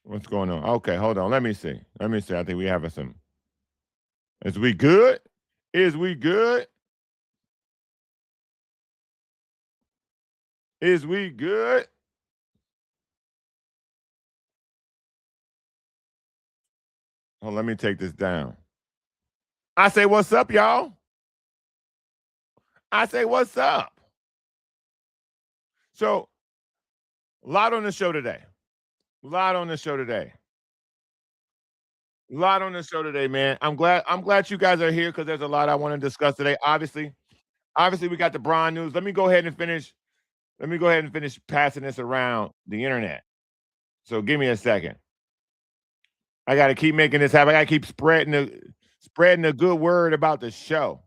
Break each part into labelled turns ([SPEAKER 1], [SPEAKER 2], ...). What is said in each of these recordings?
[SPEAKER 1] What's going on? Okay, hold on. Let me see. Let me see. I think we have some. Is we good? Is we good? Is we good? Oh, let me take this down. I say, what's up, y'all? I say, what's up? So, a lot on the show today. A lot on the show today. A lot on the show today, man. I'm glad you guys are here because there's a lot I want to discuss today. Obviously, we got the Bron news. Let me go ahead and finish. Let me go ahead and finish passing this around the internet. So give me a second. I got to keep making this happen. I got to keep spreading the good word about the show.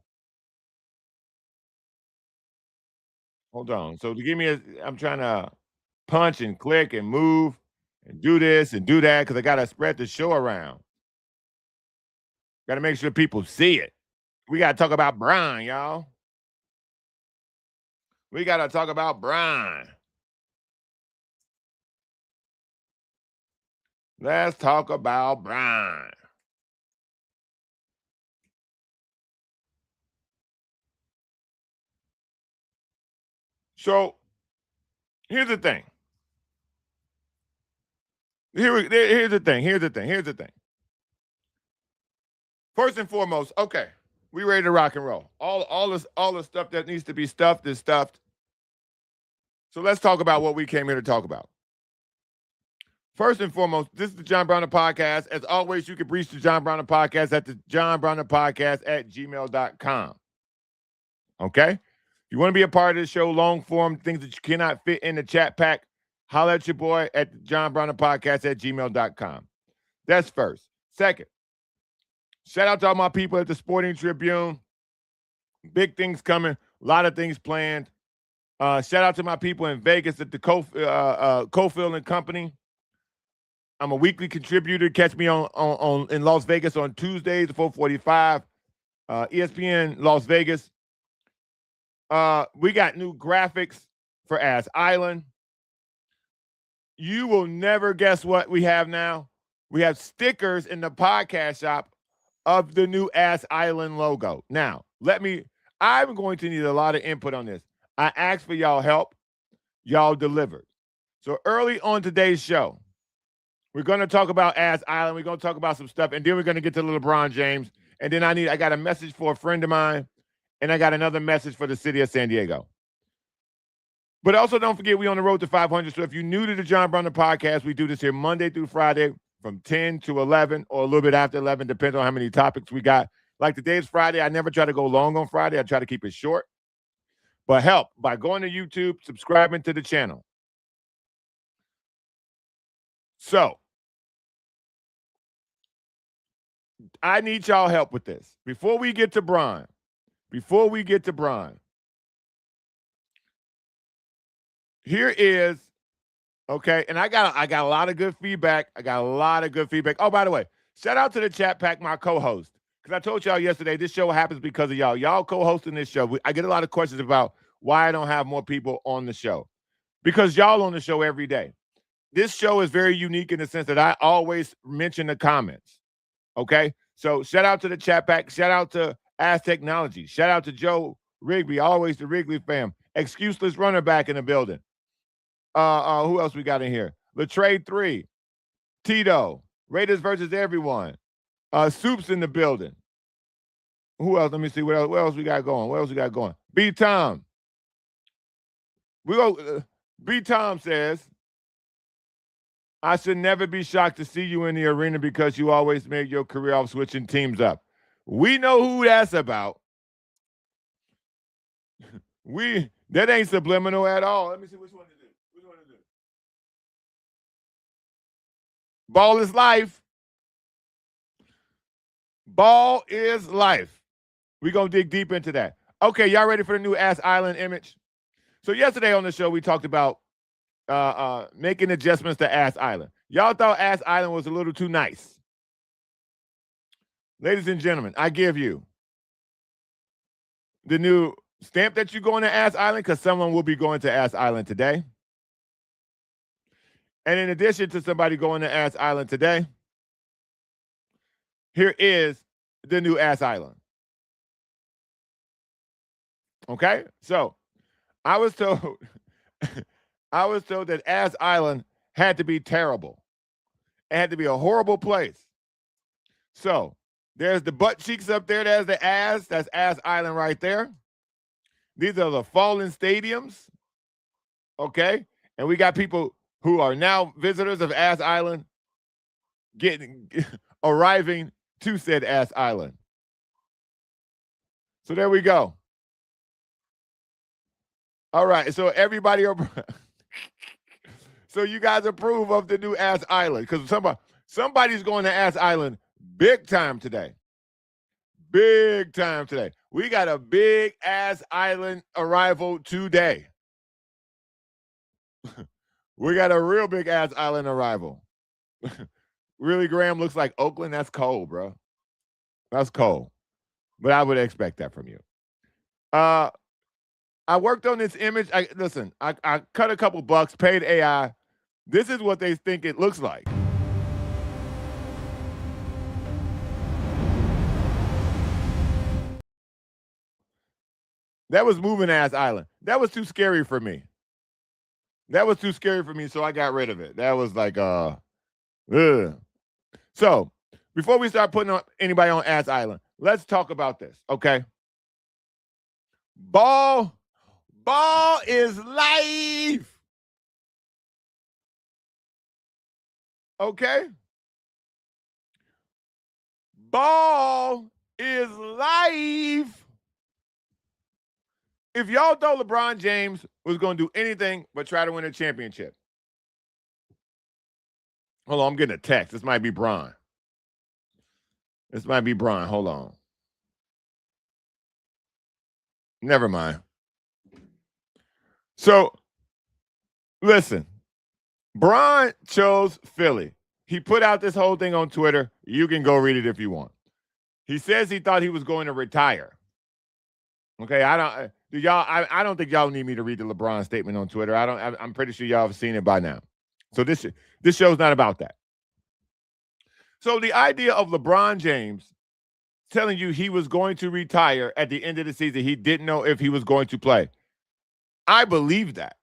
[SPEAKER 1] Hold on. So to give me I'm trying to punch and click and move and do this and do that because I got to spread the show around. Got to make sure people see it. We got to talk about Brian, y'all. We got to talk about Brian. Let's talk about Brian. So here's the thing. Here's the thing. Here's the thing. Here's the thing. First and foremost, okay, we ready to rock and roll. All the stuff that needs to be stuffed is stuffed. So let's talk about what we came here to talk about. First and foremost, this is the John Browner Podcast. As always, you can reach the John Browner Podcast at the John Browner Podcast at gmail.com. Okay? If you want to be a part of the show, long form, things that you cannot fit in the chat pack, holler at your boy at the John Browner Podcast at gmail.com. That's first. Second, shout out to all my people at the Sporting Tribune. Big things coming, a lot of things planned. Shout out to my people in Vegas at the Cofield and Company. I'm a weekly contributor. Catch me on in Las Vegas on Tuesdays at 4:45. ESPN Las Vegas. We got new graphics for Ass Island. You will never guess what we have now. We have stickers in the podcast shop of the new Ass Island logo. Now, I'm going to need a lot of input on this. I asked for y'all help. Y'all delivered. So early on today's show, we're going to talk about Ass Island. We're going to talk about some stuff, and then we're going to get to LeBron James. And then I got a message for a friend of mine, and I got another message for the city of San Diego. But also don't forget, we on the road to 500. So if you're new to the John Browner Podcast, we do this here Monday through Friday from 10 to 11 or a little bit after 11, depends on how many topics we got. Like today is Friday. I never try to go long on Friday. I try to keep it short. But help by going to YouTube, subscribing to the channel. So I need y'all help with this. Before we get to Brian, here is, okay, and I got a lot of good feedback. Oh, by the way, shout out to the chat pack, my co-host. Because I told y'all yesterday, this show happens because of y'all. Y'all co-hosting this show. I get a lot of questions about why I don't have more people on the show. Because y'all on the show every day. This show is very unique in the sense that I always mention the comments. Okay? So shout out to the chat pack. Shout out to Ask Technology. Shout out to Joe Rigby, always the Wrigley fam. Excuseless runner back in the building. Who else we got in here? Latrade 3, Tito, Raiders versus everyone. Soup's in the building. Who else? Let me see. What else we got going? What else we got going? B. Tom. B. Tom says, I should never be shocked to see you in the arena because you always made your career off switching teams up. We know who that's about. That ain't subliminal at all. Let me see which one to do. Ball is life. Ball is life. We're going to dig deep into that. Okay, y'all ready for the new Ass Island image? So yesterday on the show, we talked about making adjustments to Ass Island. Y'all thought Ass Island was a little too nice. Ladies and gentlemen, I give you the new stamp that you're going to Ass Island because someone will be going to Ass Island today. And in addition to somebody going to Ass Island today, here is the new Ass Island. Okay? So I was told that Ass Island had to be terrible. It had to be a horrible place. So there's the butt cheeks up there. There's the ass. That's Ass Island right there. These are the fallen stadiums. Okay? And we got people who are now visitors of Ass Island arriving to said Ass Island. So there we go. All right. So everybody, so you guys approve of the new Ass Island because somebody's going to Ass Island big time today. Big time today. We got a big Ass Island arrival today. We got a real big Ass Island arrival. Really, Graham, looks like Oakland? That's cold, bro. That's cold. But I would expect that from you. I worked on this image. I cut a couple bucks, paid AI. This is what they think it looks like. That was moving Ass Island. That was too scary for me. So I got rid of it. That was like, ugh. So before we start putting anybody on Ass Island, let's talk about this, okay? Ball is life. Okay? Ball is life. If y'all thought LeBron James was going to do anything but try to win a championship. Hold on, I'm getting a text. This might be Bron. Hold on. Never mind. So, listen. Bron chose Philly. He put out this whole thing on Twitter. You can go read it if you want. He says he thought he was going to retire. Okay, I don't think y'all need me to read the LeBron statement on Twitter. I'm pretty sure y'all have seen it by now. So this show's not about that. So the idea of LeBron James telling you he was going to retire at the end of the season, he didn't know if he was going to play. I believe that.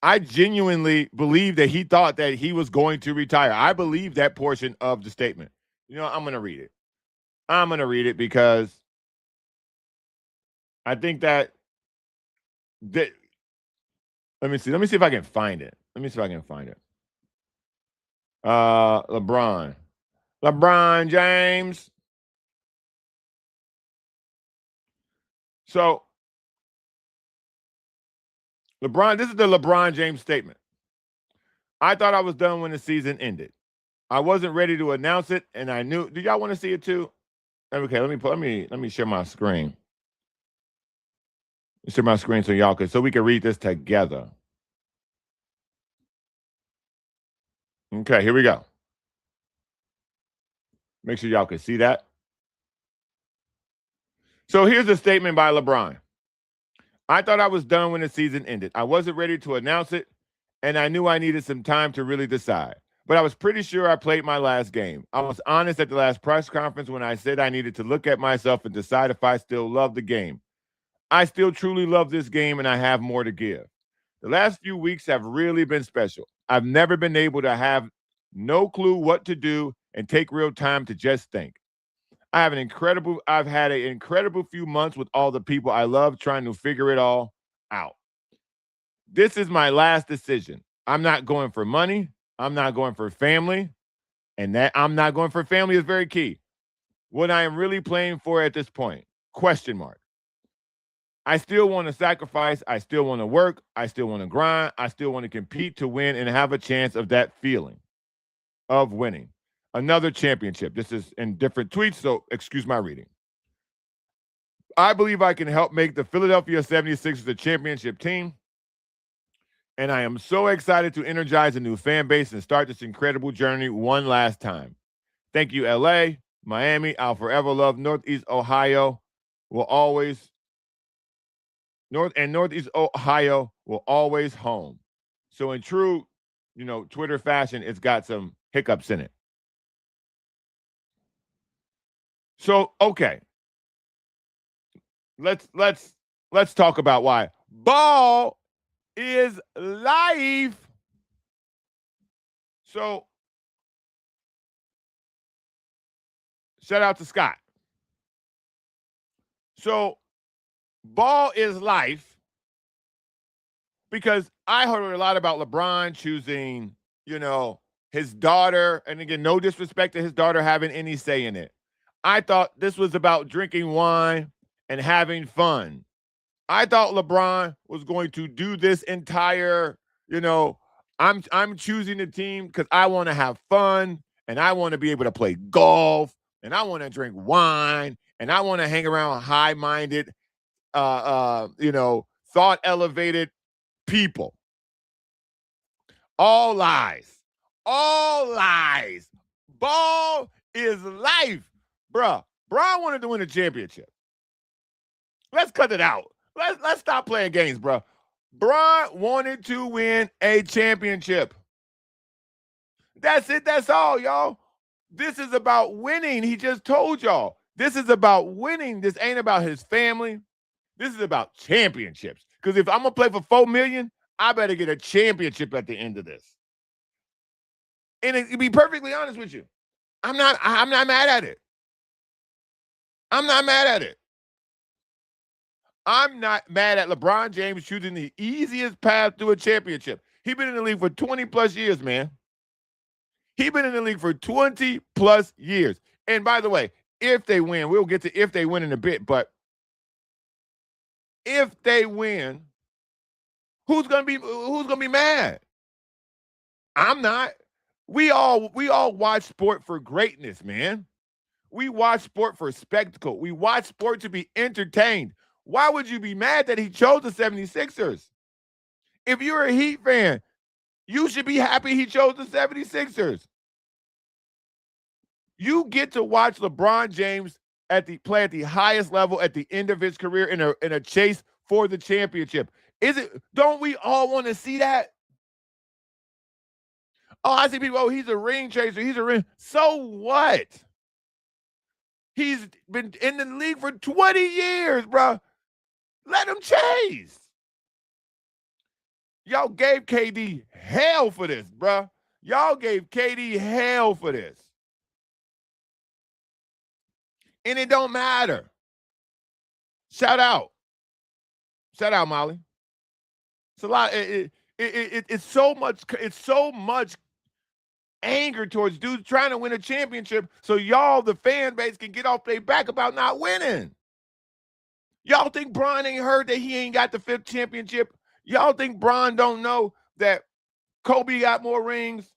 [SPEAKER 1] I genuinely believe that he thought that he was going to retire. I believe that portion of the statement. You know, I'm going to read it. Because I think that let me see if I can find it. LeBron James. So this is the LeBron James statement. I thought I was done when the season ended. I wasn't ready to announce it, and I knew. Do y'all want to see it too? Okay, let me share my screen. Share my screen so we can read this together. Okay, here we go. Make sure y'all can see that. So here's a statement by LeBron. I thought I was done when the season ended. I wasn't ready to announce it, and I knew I needed some time to really decide. But I was pretty sure I played my last game. I was honest at the last press conference when I said I needed to look at myself and decide if I still love the game. I still truly love this game, and I have more to give. The last few weeks have really been special. I've never been able to have no clue what to do, and take real time to just think. I've had an incredible few months with all the people I love trying to figure it all out. This is my last decision. I'm not going for money. I'm not going for family. And that I'm not going for family is very key. What I am really playing for at this point? Question mark. I still want to sacrifice. I still want to work. I still want to grind. I still want to compete to win and have a chance of that feeling of winning. Another championship. This is in different tweets, so excuse my reading. I believe I can help make the Philadelphia 76ers a championship team. And I am so excited to energize a new fan base and start this incredible journey one last time. Thank you, LA, Miami. I'll forever love Northeast Ohio. Northeast Ohio will always home. So in true, Twitter fashion, it's got some hiccups in it. So okay, let's talk about why ball is life. So shout out to Scott. So ball is life because I heard a lot about LeBron choosing, his daughter, and again, no disrespect to his daughter having any say in it. I thought this was about drinking wine and having fun. I thought LeBron was going to do this entire, I'm choosing the team because I want to have fun and I want to be able to play golf and I want to drink wine and I want to hang around high-minded, thought-elevated people. All lies. All lies. Ball is life. Bruh, Bron wanted to win a championship. Let's cut it out. Let's stop playing games, bro. Bron wanted to win a championship. That's it. That's all, y'all. This is about winning. He just told y'all. This is about winning. This ain't about his family. This is about championships. Because if I'm going to play for $4 million, I better get a championship at the end of this. And to be perfectly honest with you, I'm not mad at it. I'm not mad at it. I'm not mad at LeBron James choosing the easiest path to a championship. He's been in the league for 20 plus years, man. He's been in the league for 20 plus years. And by the way, if they win, we'll get to if they win in a bit, but if they win, who's gonna be mad? I'm not. We all watch sport for greatness, man. We watch sport for spectacle. We watch sport to be entertained. Why would you be mad that he chose the 76ers? If you're a Heat fan, you should be happy he chose the 76ers. You get to watch LeBron James play at the highest level at the end of his career in a chase for the championship. Don't we all want to see that? Oh, I see people, he's a ring chaser. He's a ring. So what? He's been in the league for 20 years, bro. Let him chase. Y'all gave KD hell for this, bro. Y'all gave KD hell for this. And it don't matter. Shout out. Shout out, Molly. It's a lot. It's so much anger towards dudes trying to win a championship so y'all, the fan base, can get off their back about not winning. Y'all think Bron ain't heard that he ain't got the 5th championship? Y'all think Bron don't know that Kobe got more rings?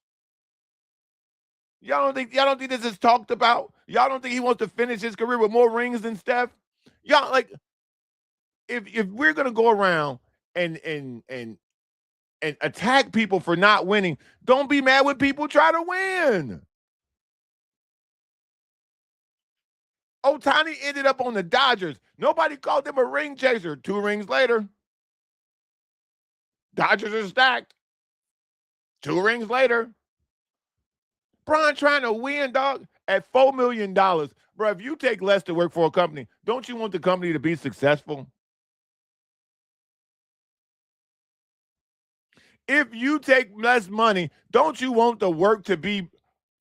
[SPEAKER 1] Y'all don't think this is talked about? Y'all don't think he wants to finish his career with more rings than Steph? Y'all, like, if we're gonna go around and attack people for not winning, don't be mad when people try to win. Ohtani ended up on the Dodgers. Nobody called him a ring chaser. 2 rings later, Dodgers are stacked. 2 rings later, Bron trying to win, dog, at $4 million. Bro, if you take less to work for a company, don't you want the company to be successful? If you take less money, don't you want the work to be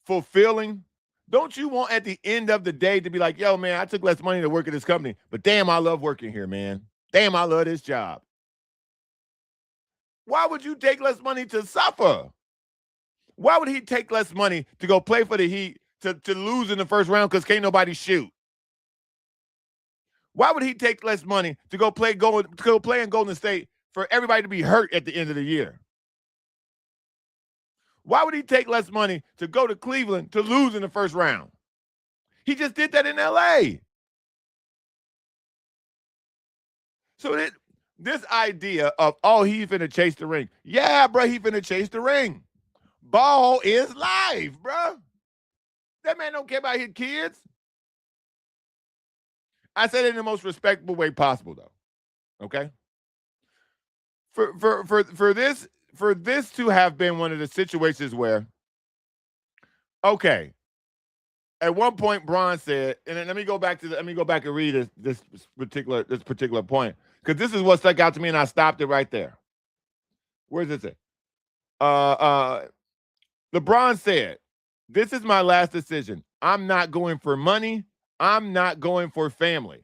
[SPEAKER 1] fulfilling? Don't you want at the end of the day to be like, yo, man, I took less money to work at this company, but damn, I love working here, man. Damn, I love this job. Why would you take less money to suffer? Why would he take less money to go play for the Heat to lose in the first round because can't nobody shoot? Why would he take less money to go play in Golden State for everybody to be hurt at the end of the year? Why would he take less money to go to Cleveland to lose in the first round? He just did that in LA. So this idea of, oh, he finna chase the ring. Yeah, bro, he finna chase the ring. Ball is life, bro. That man don't care about his kids. I said it in the most respectable way possible, though. Okay? For this to have been one of the situations where, okay, at one point Bron said, and let me go back and read this particular point, because this is what stuck out to me, and I stopped it right there. Where's this at? LeBron said, "This is my last decision. I'm not going for money. I'm not going for family."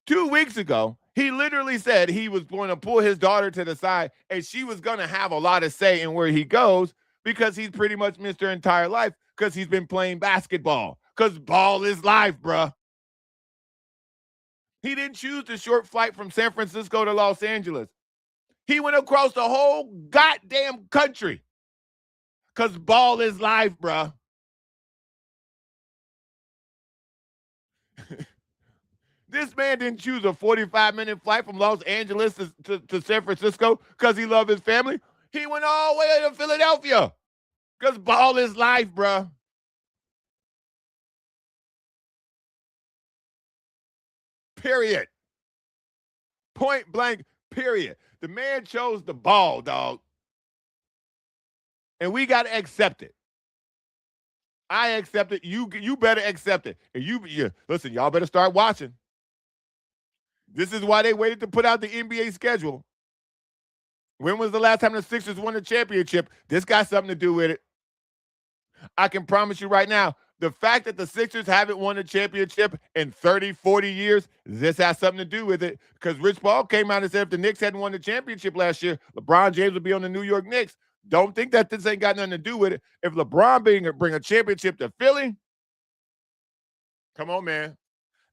[SPEAKER 1] 2 weeks ago, he literally said he was going to pull his daughter to the side and she was going to have a lot of say in where he goes because he's pretty much missed her entire life because he's been playing basketball. Because ball is life, bruh. He didn't choose the short flight from San Francisco to Los Angeles. He went across the whole goddamn country because ball is life, bruh. This man didn't choose a 45-minute flight from Los Angeles to San Francisco because he loved his family. He went all the way to Philadelphia because ball is life, bruh. Period. Point blank, period. The man chose the ball, dog. And we got to accept it. I accept it. You better accept it. And listen, y'all better start watching. This is why they waited to put out the NBA schedule. When was the last time the Sixers won a championship? This got something to do with it. I can promise you right now, the fact that the Sixers haven't won a championship in 30, 40 years, this has something to do with it. Because Rich Paul came out and said if the Knicks hadn't won the championship last year, LeBron James would be on the New York Knicks. Don't think that this ain't got nothing to do with it. If LeBron bring a championship to Philly, come on, man.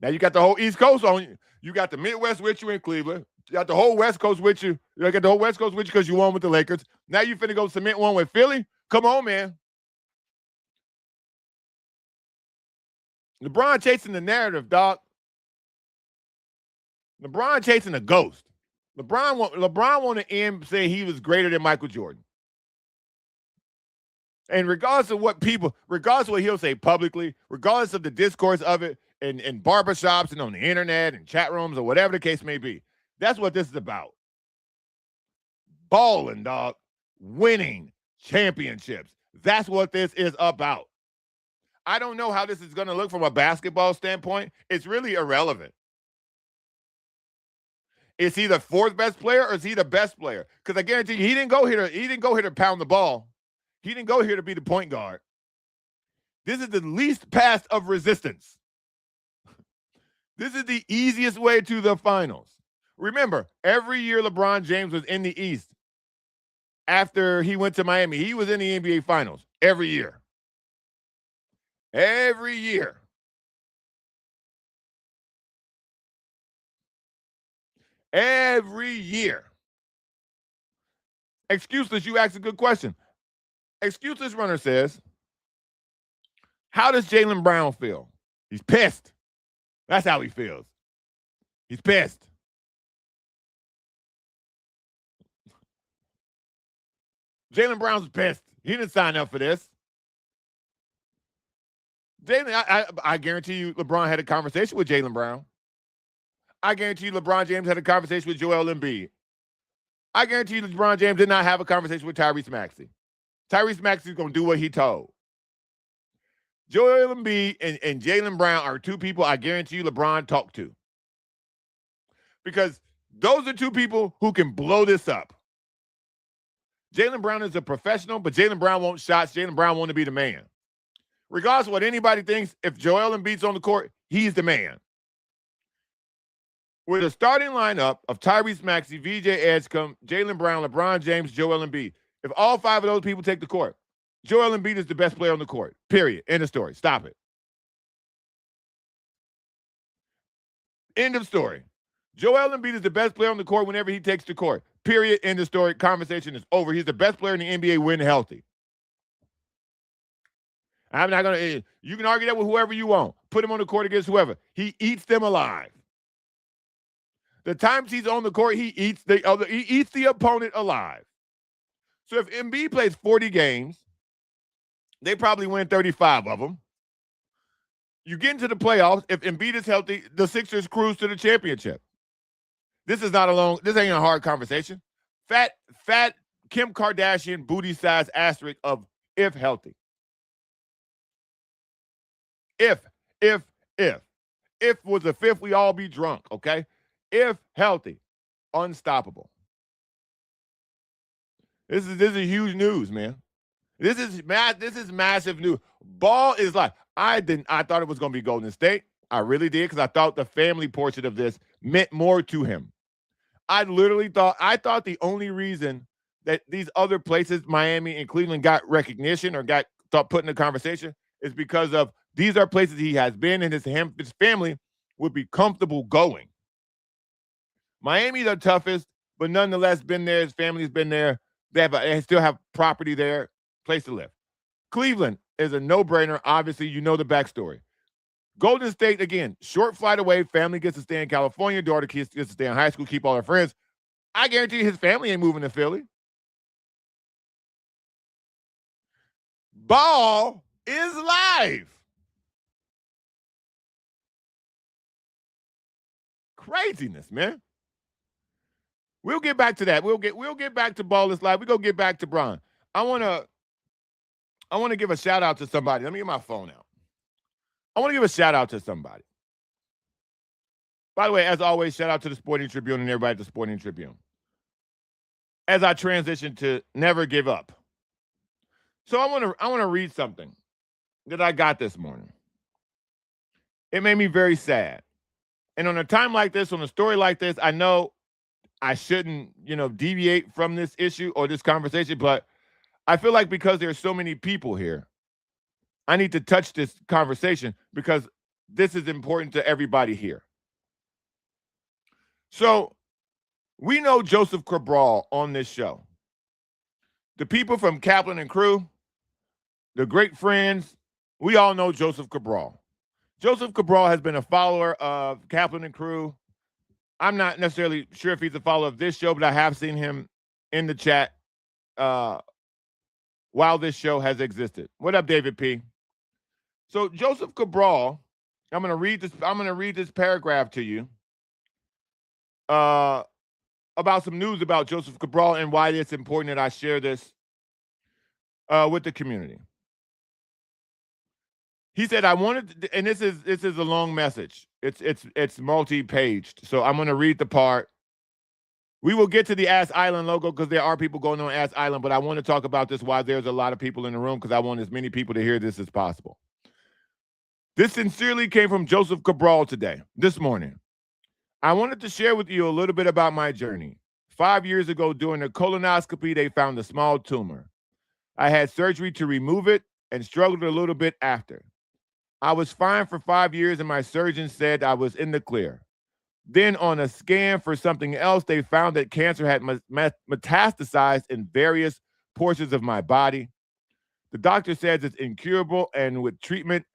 [SPEAKER 1] Now you got the whole East Coast on you. You got the Midwest with you in Cleveland. You got the whole West Coast with you. You got the whole West Coast with you because you won with the Lakers. Now you finna go cement one with Philly? Come on, man. LeBron chasing the narrative, dog. LeBron chasing a ghost. LeBron want to end saying he was greater than Michael Jordan. And regardless of what he'll say publicly, regardless of the discourse of it in barbershops and on the internet and chat rooms or whatever the case may be, that's what this is about. Balling, dog. Winning championships. That's what this is about. I don't know how this is going to look from a basketball standpoint. It's really irrelevant. Is he the fourth best player or is he the best player? Because I guarantee you, he didn't go here to pound the ball. He didn't go here to be the point guard. This is the least path of resistance. This is the easiest way to the finals. Remember, every year LeBron James was in the East after he went to Miami. He was in the NBA Finals every year. Every year. Every year. Excuseless, you asked a good question. Excuseless Runner says, how does Jaylen Brown feel? He's pissed. That's how he feels. He's pissed. Jaylen Brown's pissed. He didn't sign up for this. I guarantee you LeBron had a conversation with Jaylen Brown. I guarantee you LeBron James had a conversation with Joel Embiid. I guarantee you LeBron James did not have a conversation with Tyrese Maxey. Tyrese Maxey's going to do what he told. Joel Embiid and Jaylen Brown are two people I guarantee you LeBron talked to. Because those are two people who can blow this up. Jaylen Brown is a professional, but Jaylen Brown wants shots. Jaylen Brown wants to be the man. Regardless of what anybody thinks, if Joel Embiid's on the court, he's the man. With a starting lineup of Tyrese Maxey, VJ Edgecombe, Jaylen Brown, LeBron James, Joel Embiid, if all five of those people take the court, Joel Embiid is the best player on the court. Period. End of story. Stop it. End of story. Joel Embiid is the best player on the court whenever he takes the court. Period. End of story. Conversation is over. He's the best player in the NBA when healthy. I'm not going to, you can argue that with whoever you want. Put him on the court against whoever. He eats them alive. The times he's on the court, he eats the opponent alive. So if Embiid plays 40 games, they probably win 35 of them. You get into the playoffs, if Embiid is healthy, the Sixers cruise to the championship. This ain't a hard conversation. Fat Kim Kardashian booty size asterisk of if healthy. If was the fifth, we all be drunk, okay? If healthy, unstoppable. This is huge news, man. This is massive news. Ball is like, I thought it was going to be Golden State. I really did, because I thought the family portion of this meant more to him. I thought the only reason that these other places, Miami and Cleveland, got recognition or got put in the conversation is because of these are places he has been and his family would be comfortable going. Miami, the toughest, but nonetheless been there. His family's been there. They still have property there, place to live. Cleveland is a no-brainer. Obviously, you know the backstory. Golden State, again, short flight away. Family gets to stay in California. Daughter gets to stay in high school, keep all her friends. I guarantee you his family ain't moving to Philly. Ball is live. Craziness, man. We'll get back to that. We'll get back to Ball is live. We're gonna get back to Bron. I wanna give a shout out to somebody. Let me get my phone out. I want to give a shout out to somebody. By the way, as always, shout out to the Sporting Tribune and everybody at the Sporting Tribune. As I transition to never give up. So I want to read something that I got this morning. It made me very sad. And on a time like this, on a story like this, I know I shouldn't, deviate from this issue or this conversation, but I feel like because there's so many people here, I need to touch this conversation because this is important to everybody here. So we know Joseph Cabral on this show. The people from Kaplan and Crew, the great friends, we all know Joseph Cabral. Joseph Cabral has been a follower of Kaplan and Crew. I'm not necessarily sure if he's a follower of this show, but I have seen him in the chat while this show has existed. What up, David P? So Joseph Cabral, I'm going to read this paragraph to you about some news about Joseph Cabral and why it's important that I share this with the community. He said, I wanted to, and this is a long message. It's multi-paged. So I'm going to read the part. We will get to the Ass Island logo because there are people going on Ass Island, but I want to talk about this while there's a lot of people in the room because I want as many people to hear this as possible. This sincerely came from Joseph Cabral this morning. I wanted to share with you a little bit about my journey. 5 years ago, during a colonoscopy, they found a small tumor. I had surgery to remove it and struggled a little bit after. I was fine for 5 years, and my surgeon said I was in the clear. Then on a scan for something else, they found that cancer had metastasized in various portions of my body. The doctor says it's incurable, and with treatment,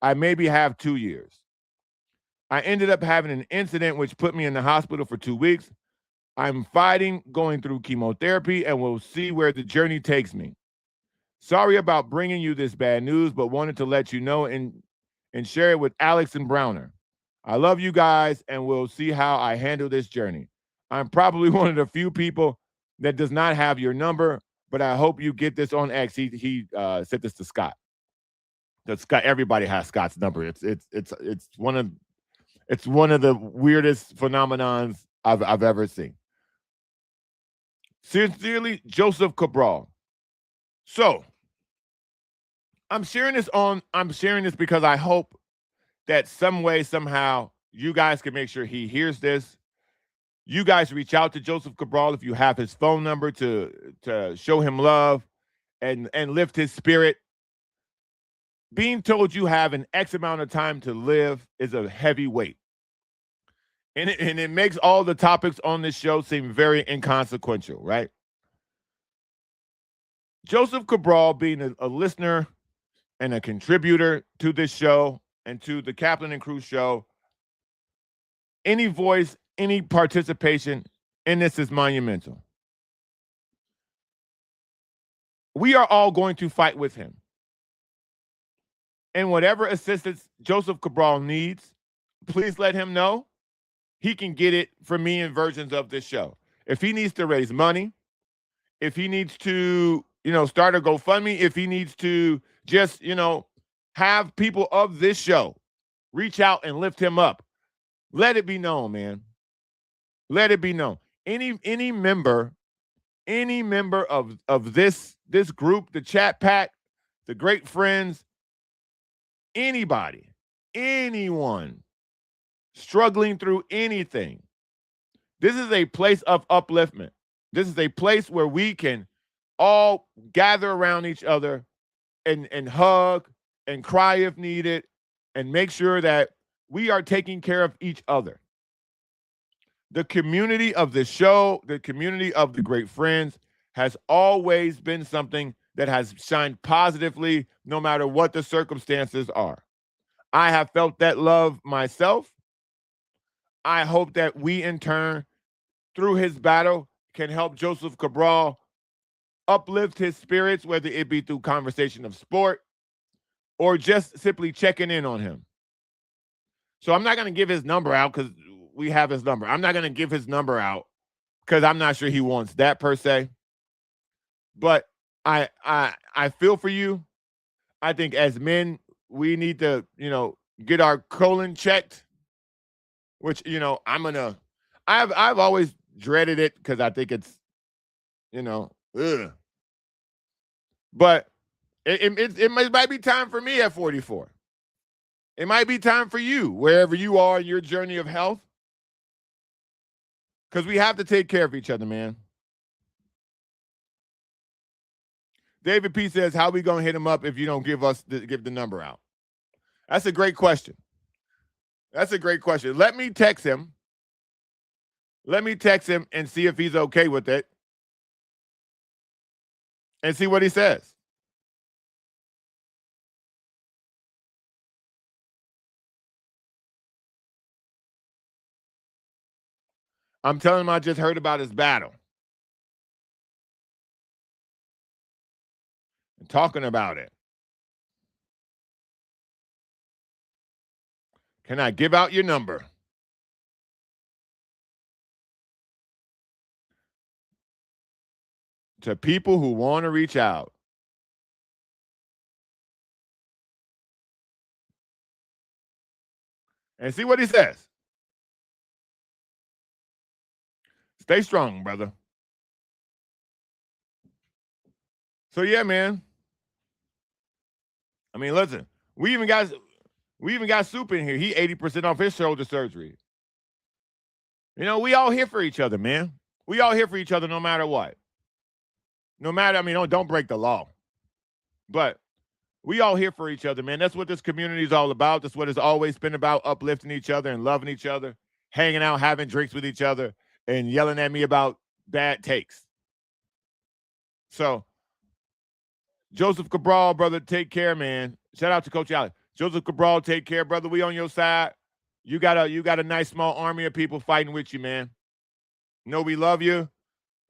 [SPEAKER 1] I maybe have 2 years. I ended up having an incident which put me in the hospital for 2 weeks. I'm fighting, going through chemotherapy, and we'll see where the journey takes me. Sorry about bringing you this bad news, but wanted to let you know and share it with Alex and Browner. I love you guys, and we'll see how I handle this journey. I'm probably one of the few people that does not have your number, but I hope you get this on X. He said this to Scott. Scott, everybody has Scott's number. It's one of the weirdest phenomenons I've ever seen. Sincerely, Joseph Cabral. So I'm sharing this because I hope that some way, somehow, you guys can make sure he hears this. You guys reach out to Joseph Cabral if you have his phone number to show him love and lift his spirit. Being told you have an X amount of time to live is a heavy weight. And it makes all the topics on this show seem very inconsequential, right? Joseph Cabral, being a listener and a contributor to this show and to the Kaplan and Cruz show, any voice, any participation in this is monumental. We are all going to fight with him. And whatever assistance Joseph Cabral needs, please let him know. He can get it from me in versions of this show. If he needs to raise money, if he needs to, start a GoFundMe, if he needs to just, have people of this show reach out and lift him up, let it be known, man. Let it be known. Any member of this group, the chat pack, the great friends, anybody, anyone struggling through anything, this is a place of upliftment. This is a place where we can all gather around each other and hug and cry if needed and make sure that we are taking care of each other. The community of the show, the community of the great friends has always been something that has shined positively no matter what the circumstances are. I have felt that love myself. I hope that we, in turn, through his battle, can help Joseph Cabral uplift his spirits, whether it be through conversation of sport or just simply checking in on him. So I'm not going to give his number out because we have his number. I'm not going to give his number out because I'm not sure he wants that per se. But I feel for you. I think as men, we need to, get our colon checked, which, I've always dreaded it because I think it's, ugh. But it might be time for me at 44. It might be time for you, wherever you are in your journey of health. Because we have to take care of each other, man. David P. says, how we going to hit him up if you don't give the number out? That's a great question. That's a great question. Let me text him. Let me text him and see if he's okay with it. And see what he says. I'm telling him I just heard about his battle. And talking about it. Can I give out your number? To people who want to reach out. And see what he says. Stay strong, brother. So yeah, man. I mean, listen, we even got Soup in here. He 80% off his shoulder surgery. We all here for each other, man. We all here for each other no matter what. No matter, don't break the law. But we all here for each other, man. That's what this community is all about. That's what it's always been about, uplifting each other and loving each other, hanging out, having drinks with each other, and yelling at me about bad takes. So, Joseph Cabral, brother, take care, man. Shout out to Coach Allen. Joseph Cabral, take care, brother. We on your side. You got a nice small army of people fighting with you, man. Know we love you,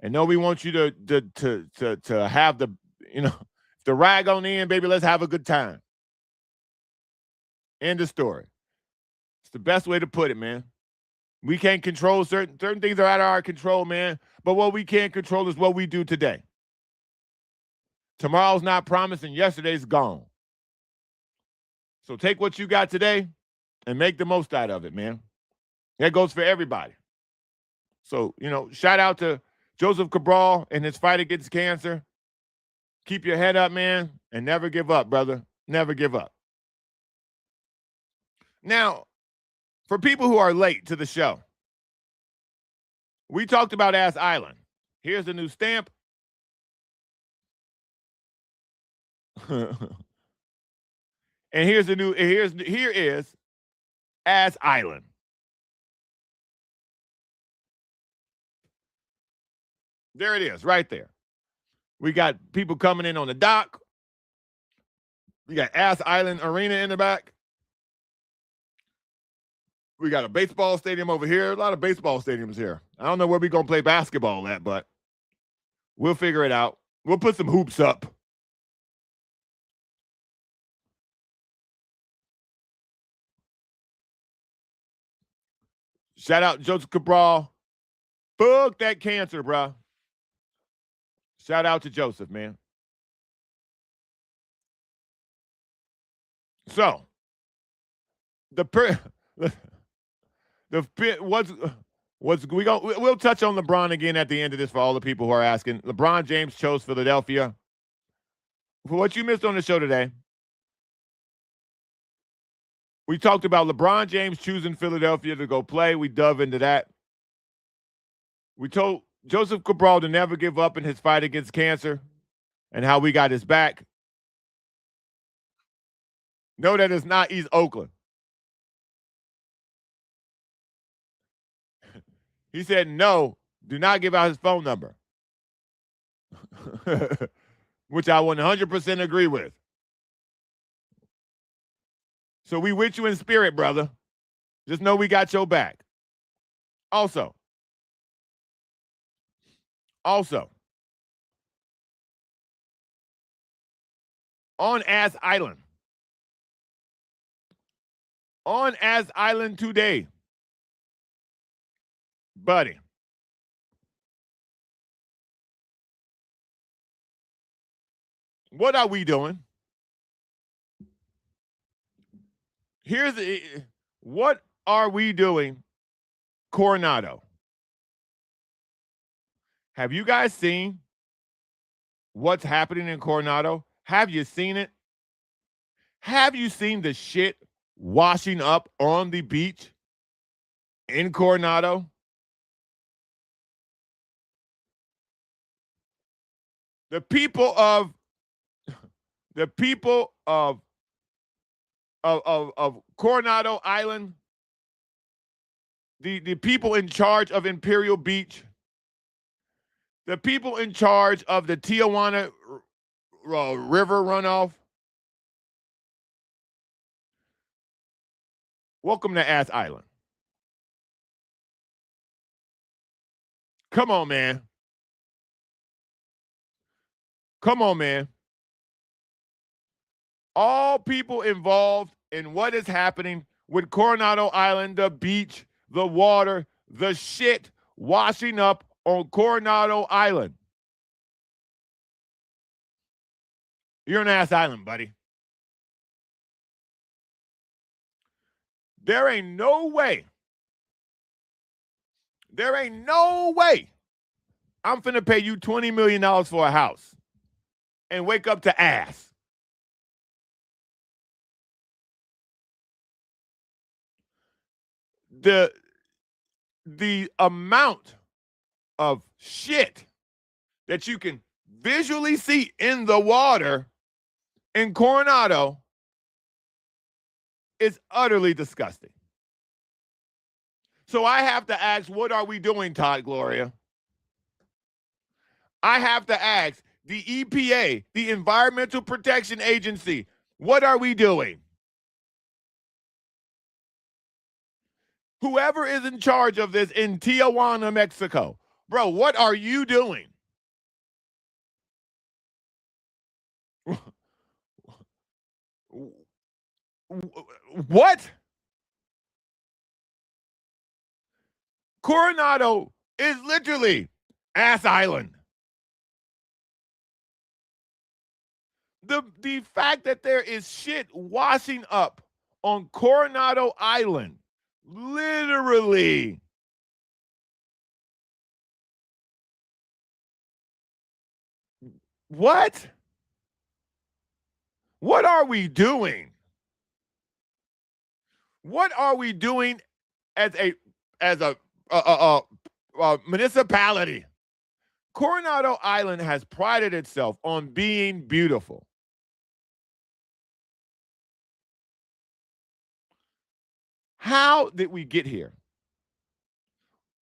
[SPEAKER 1] and know we want you to have the, the rag on the end, baby. Let's have a good time. End of story. It's the best way to put it, man. We can't control certain things are out of our control, man. But what we can control is what we do today. Tomorrow's not promised, and yesterday's gone. So take what you got today and make the most out of it, man. That goes for everybody. So, shout out to Joseph Cabral in his fight against cancer. Keep your head up, man, and never give up, brother. Never give up. Now, for people who are late to the show, we talked about Ass Island. Here's the new stamp. And here is Ass Island. There it is, right there. We got people coming in on the dock. We got Ass Island Arena in the back. We got a baseball stadium over here. A lot of baseball stadiums here. I don't know where we're going to play basketball at, but we'll figure it out. We'll put some hoops up. Shout out Joseph Cabral. Fuck that cancer, bro. Shout out to Joseph, man. So, we'll touch on LeBron again at the end of this for all the people who are asking. LeBron James chose Philadelphia. For what you missed on the show today, we talked about LeBron James choosing Philadelphia to go play. We dove into that. We told Joseph Cabral to never give up in his fight against cancer and how we got his back. No, that is not East Oakland. He said, no, do not give out his phone number. Which I 100% agree with. So we with you in spirit, brother. Just know we got your back. Also, on Ass Island. On Ass Island today, buddy. What are we doing? What are we doing, Coronado? Have you guys seen what's happening in Coronado? Have you seen it? Have you seen the shit washing up on the beach in Coronado? The people of Coronado Island, the people in charge of Imperial Beach, the people in charge of the Tijuana River runoff. Welcome to Ass Island. Come on, man. Come on, man. All people involved in what is happening with Coronado Island, the beach, the water, the shit washing up on Coronado Island. You're an Ass Island, buddy. There ain't no way. I'm finna pay you $20 million for a house and wake up to ass. The amount of shit that you can visually see in the water in Coronado is utterly disgusting. So I have to ask, what are we doing, Todd Gloria? I have to ask the EPA, the Environmental Protection Agency, what are we doing? Whoever is in charge of this in Tijuana, Mexico, bro, what are you doing? What? Coronado is literally Ass Island. The fact that there is shit washing up on Coronado Island, literally What? What are we doing? What are we doing as a municipality? Coronado Island has prided itself on being beautiful. How did we get here?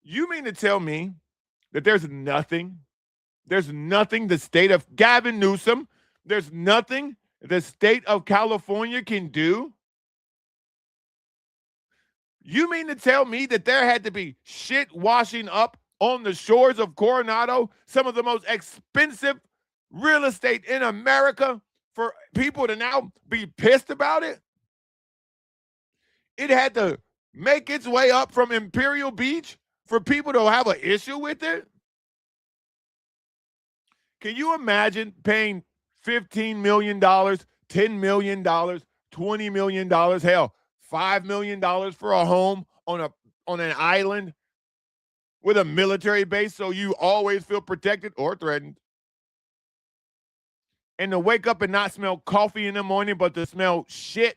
[SPEAKER 1] You mean to tell me that there's nothing the state of Gavin Newsom, there's nothing the state of California can do? You mean to tell me that there had to be shit washing up on the shores of Coronado, some of the most expensive real estate in America, for people to now be pissed about it? It had to make its way up from Imperial Beach for people to have an issue with it? Can you imagine paying $15 million, $10 million, $20 million, hell, $5 million for a home on an island with a military base so you always feel protected or threatened? And to wake up and not smell coffee in the morning, but to smell shit?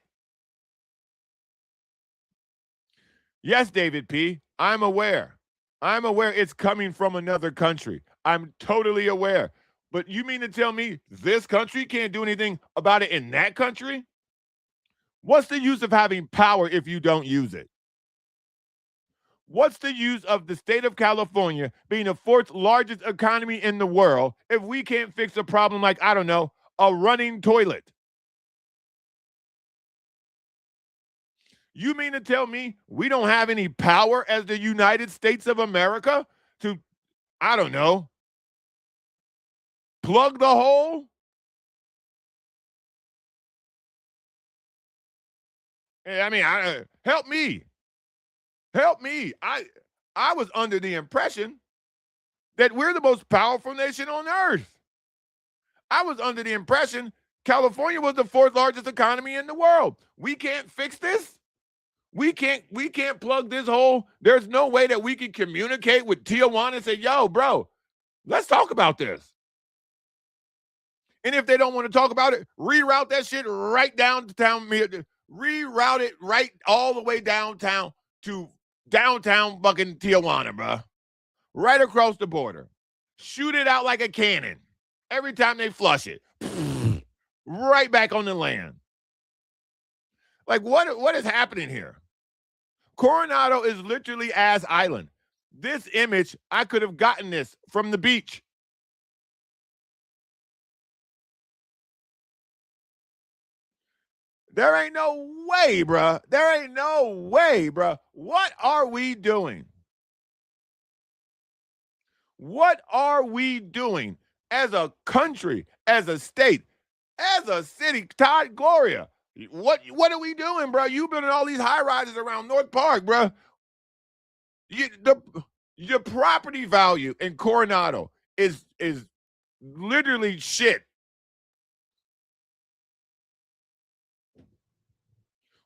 [SPEAKER 1] Yes, David P., I'm aware. I'm aware it's coming from another country. I'm totally aware. But you mean to tell me this country can't do anything about it in that country? What's the use of having power if you don't use it? What's the use of the state of California being the fourth largest economy in the world if we can't fix a problem like, I don't know, a running toilet? You mean to tell me we don't have any power as the United States of America to, I don't know, plug the hole? I mean, help me. Help me. I was under the impression that we're the most powerful nation on earth. I was under the impression California was the fourth largest economy in the world. We can't fix this. We can't plug this hole. There's no way that we can communicate with Tijuana and say, yo, bro, let's talk about this. And if they don't want to talk about it, reroute that shit right downtown. Reroute it right all the way downtown to downtown fucking Tijuana, bro. Right across the border. Shoot it out like a cannon. Every time they flush it. Right back on the land. Like, what is happening here? Coronado is literally Ass Island. This image, I could have gotten this from the beach. There ain't no way, bruh. There ain't no way, bruh. What are we doing? What are we doing as a country, as a state, as a city? Todd Gloria, what are we doing, bro? You building all these high rises around North Park, bro. The property value in Coronado is literally shit.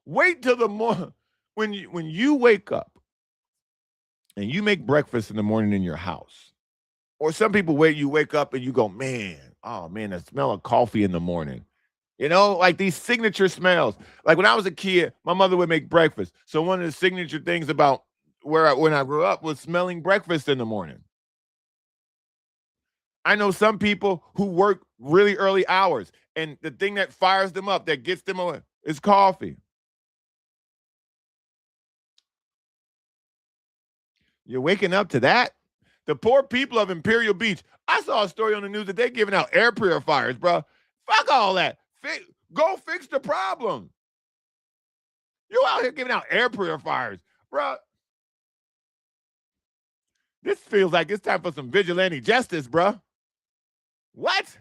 [SPEAKER 1] Wait till the morning when you wake up and you make breakfast in the morning in your house. Or some people wake up and you go, man, oh man, the smell of coffee in the morning. You know, like these signature smells. Like when I was a kid, my mother would make breakfast. So one of the signature things about when I grew up was smelling breakfast in the morning. I know some people who work really early hours, and the thing that fires them up, that gets them away, is coffee. You're waking up to that? The poor people of Imperial Beach. I saw a story on the news that they're giving out air purifiers, bro. Fuck all that. Go fix the problem. You out here giving out air purifiers, bro. This feels like it's time for some vigilante justice, bro. What?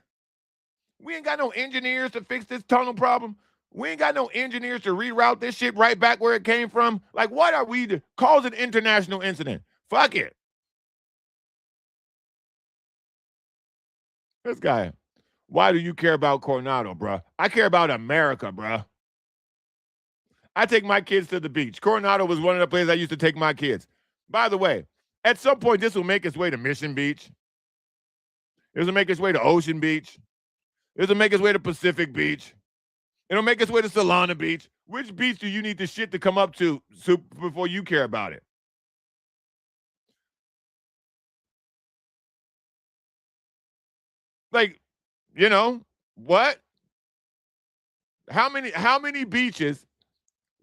[SPEAKER 1] We ain't got no engineers to fix this tunnel problem. We ain't got no engineers to reroute this shit right back where it came from. Like, what are we to cause an international incident? Fuck it. This guy, why do you care about Coronado, bro? I care about America, bro. I take my kids to the beach. Coronado was one of the places I used to take my kids. By the way, at some point, this will make its way to Mission Beach. This will make its way to Ocean Beach. It'll make its way to Pacific Beach. It'll make its way to Solana Beach. Which beach do you need the shit to come up to before you care about it? Like, you know, what? How many beaches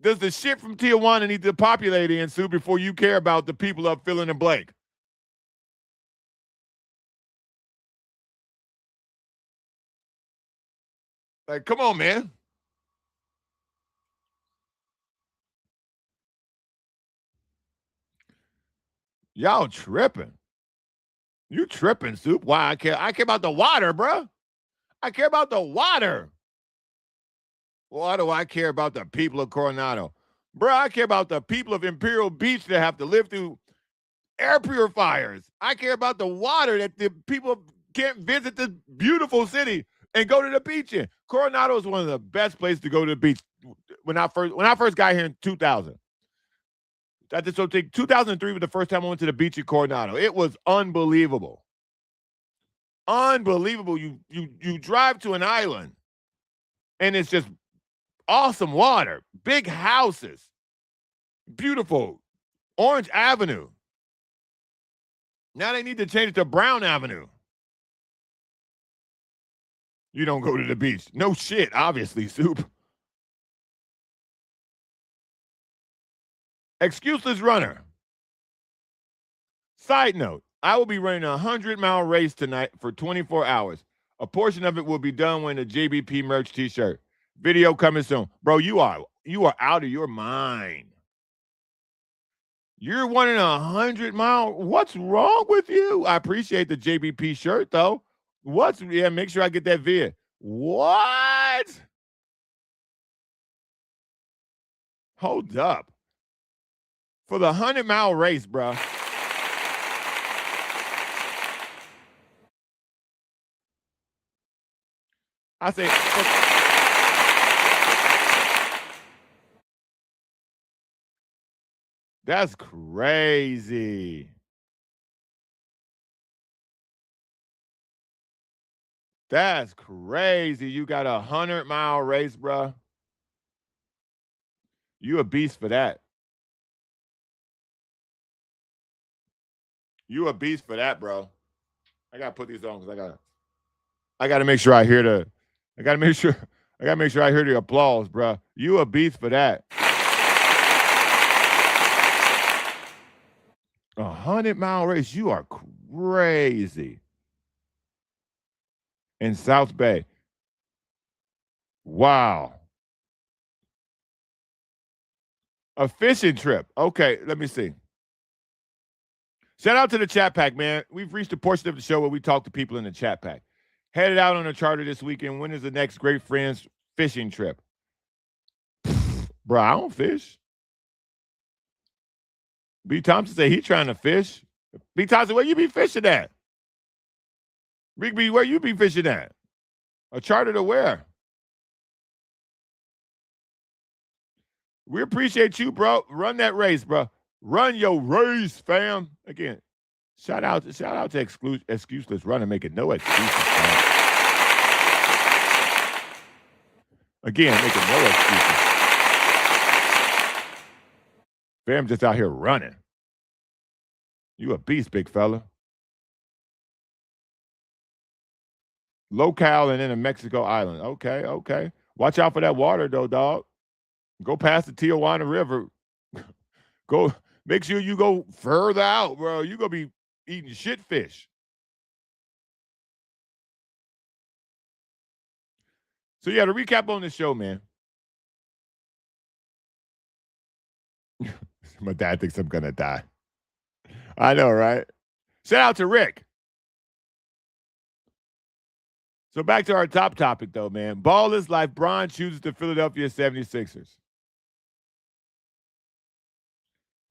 [SPEAKER 1] does the shit from Tijuana need to populate in, Sue, before you care about the people up fill in the blank? Like, come on, man. Y'all tripping. You tripping, Soup. Why I care? I care about the water, bro. I care about the water. Why do I care about the people of Coronado? Bro, I care about the people of Imperial Beach that have to live through air purifiers. I care about the water that the people can't visit this beautiful city and go to the beach in. Coronado is one of the best places to go to the beach. When I first got here in 2000, so take 2003 was the first time I went to the beach in Coronado. It was unbelievable. Unbelievable. You drive to an island and it's just awesome water, big houses, beautiful Orange Avenue. Now they need to change it to Brown Avenue. You don't go to the beach. No shit, obviously, Soup. Excuseless runner. Side note, I will be running a 100-mile race tonight for 24 hours. A portion of it will be done wearing a JBP merch t-shirt. Video coming soon. Bro, you are out of your mind. You're running a 100-mile. What's wrong with you? I appreciate the JBP shirt, though. Make sure I get that vid. What? Hold up. For the 100-mile race, bro. I say, that's crazy. That's crazy. You got a 100-mile race, bro. You a beast for that. You a beast for that, bro. I gotta put these on because I gotta make sure I hear the. I gotta make sure I hear the applause, bro. You a beast for that. 100-mile race. You are crazy. In South Bay. Wow. A fishing trip. Okay, let me see. Shout out to the chat pack, man. We've reached a portion of the show where we talk to people in the chat pack. Headed out on a charter this weekend. When is the next Great Friends fishing trip? Bro, I don't fish. B. Thompson said he trying to fish. B. Thompson, where you be fishing at? Big B, where you be fishing at? A charter to where? We appreciate you, bro. Run that race, bro. Run your race, fam. Again, shout out to excuseless runner making no excuses. Fam. Again, making no excuses. Fam just out here running. You a beast, big fella. Locale and then a Mexico island. Okay. Watch out for that water, though, dog. Go past the Tijuana River. Go. Make sure you go further out, bro. You're going to be eating shit fish. So, yeah, to recap on the show, man. My dad thinks I'm going to die. I know, right? Shout out to Rick. So, back to our top topic, though, man. Ball is life. Bron chooses the Philadelphia 76ers.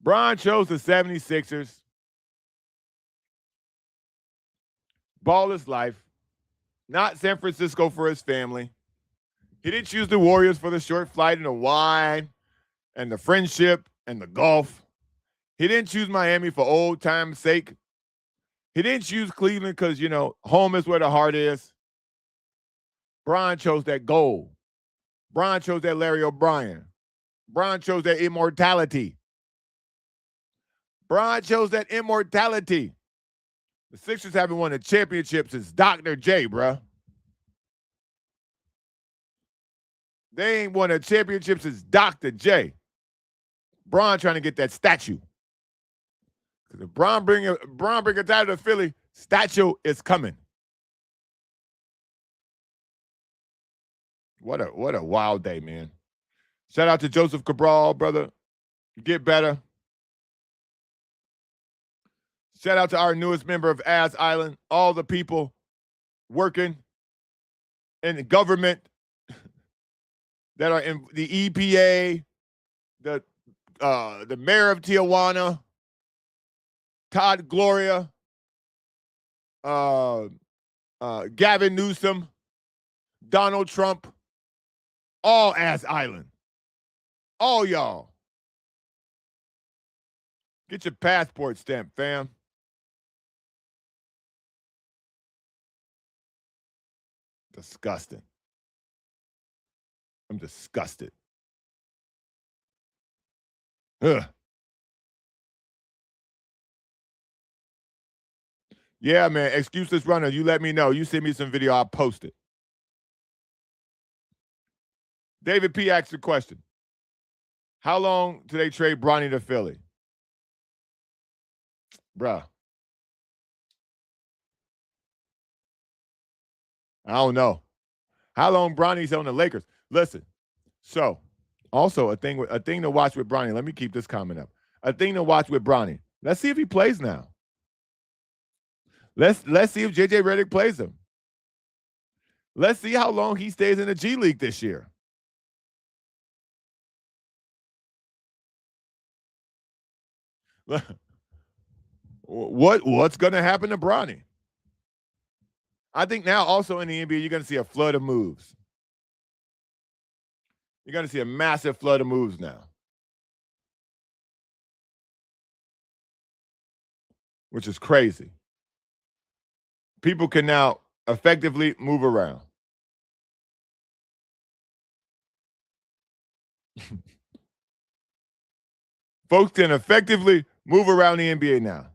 [SPEAKER 1] Bron chose the 76ers. Ball is life. Not San Francisco for his family. He didn't choose the Warriors for the short flight and the wine and the friendship and the golf. He didn't choose Miami for old time's sake. He didn't choose Cleveland because, home is where the heart is. Bron chose that gold. Bron chose that Larry O'Brien. Bron chose that immortality. Bron chose that immortality. The Sixers haven't won a championship since Dr. J, bruh. They ain't won a championship since Dr. J. Bron trying to get that statue. Because if Bron bring a title to Philly, statue is coming. What a wild day, man. Shout out to Joseph Cabral, brother. Get better. Shout out to our newest member of Ass Island, all the people working in the government that are in the EPA, the mayor of Tijuana, Todd Gloria, Gavin Newsom, Donald Trump, all Ass Island. All y'all. Get your passport stamped, fam. Disgusting. I'm disgusted. Ugh. Yeah, man. Excuseless runner. You let me know. You send me some video. I'll post it. David P. asked the question. How long do they trade Bronny to Philly? Bruh. I don't know. How long Bronny's on the Lakers? Listen. So, also a thing to watch with Bronny. Let me keep this comment up. A thing to watch with Bronny. Let's see if he plays now. Let's see if JJ Redick plays him. Let's see how long he stays in the G League this year. What's going to happen to Bronny? I think now also in the NBA, you're going to see a flood of moves. You're going to see a massive flood of moves now. Which is crazy. People can now effectively move around. Folks can effectively move around the NBA now.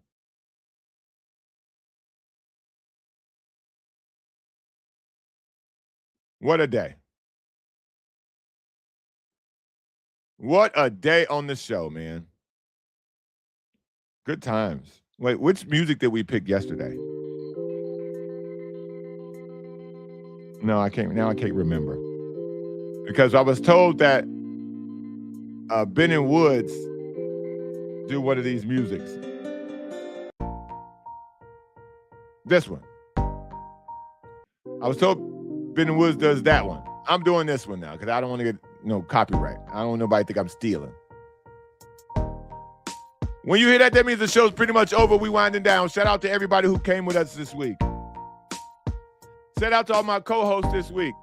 [SPEAKER 1] What a day. What a day on the show, man. Good times. Wait, which music did we pick yesterday? No, I can't. Now I can't remember. Because I was told that Ben and Woods do one of these musics. This one. I was told Ben and Woods does that one. I'm doing this one now because I don't want to get copyright. I don't want nobody to think I'm stealing. When you hear that, that means the show's pretty much over. We winding down. Shout out to everybody who came with us this week. Shout out to all my co-hosts this week.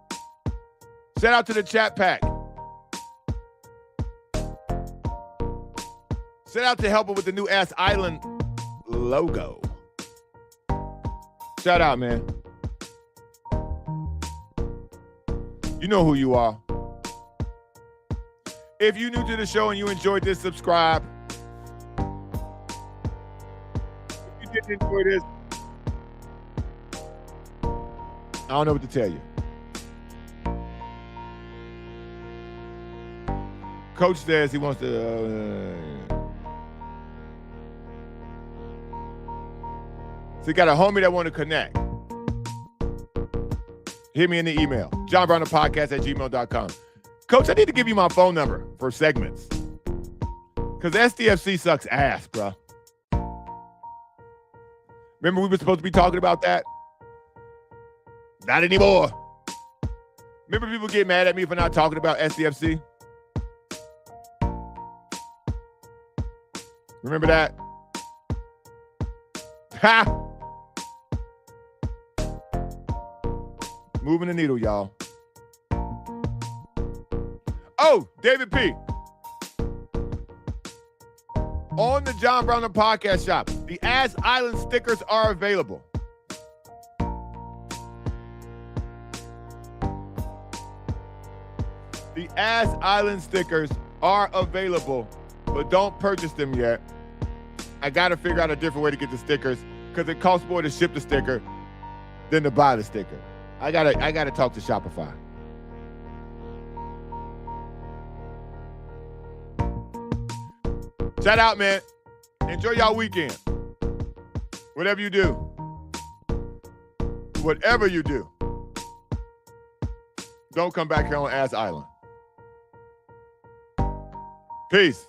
[SPEAKER 1] Shout out to the chat pack. Shout out to helping with the new Ass Island logo. Shout out, man. You know who you are. If you're new to the show and you enjoyed this, subscribe. If you didn't enjoy this, I don't know what to tell you. Coach says he wants to... So you got a homie that want to connect. Hit me in the email. JohnBrownThePodcast@gmail.com. Coach, I need to give you my phone number for segments. Because SDFC sucks ass, bro. Remember we were supposed to be talking about that? Not anymore. Remember people get mad at me for not talking about SDFC? Remember that? Ha! Moving the needle, y'all. Oh, David P. On the John Brown the Podcast shop, the Ass Island stickers are available. The Ass Island stickers are available, but don't purchase them yet. I got to figure out a different way to get the stickers because it costs more to ship the sticker than to buy the sticker. I gotta talk to Shopify. Shout out, man. Enjoy y'all weekend. Whatever you do. Whatever you do. Don't come back here on Ass Island. Peace.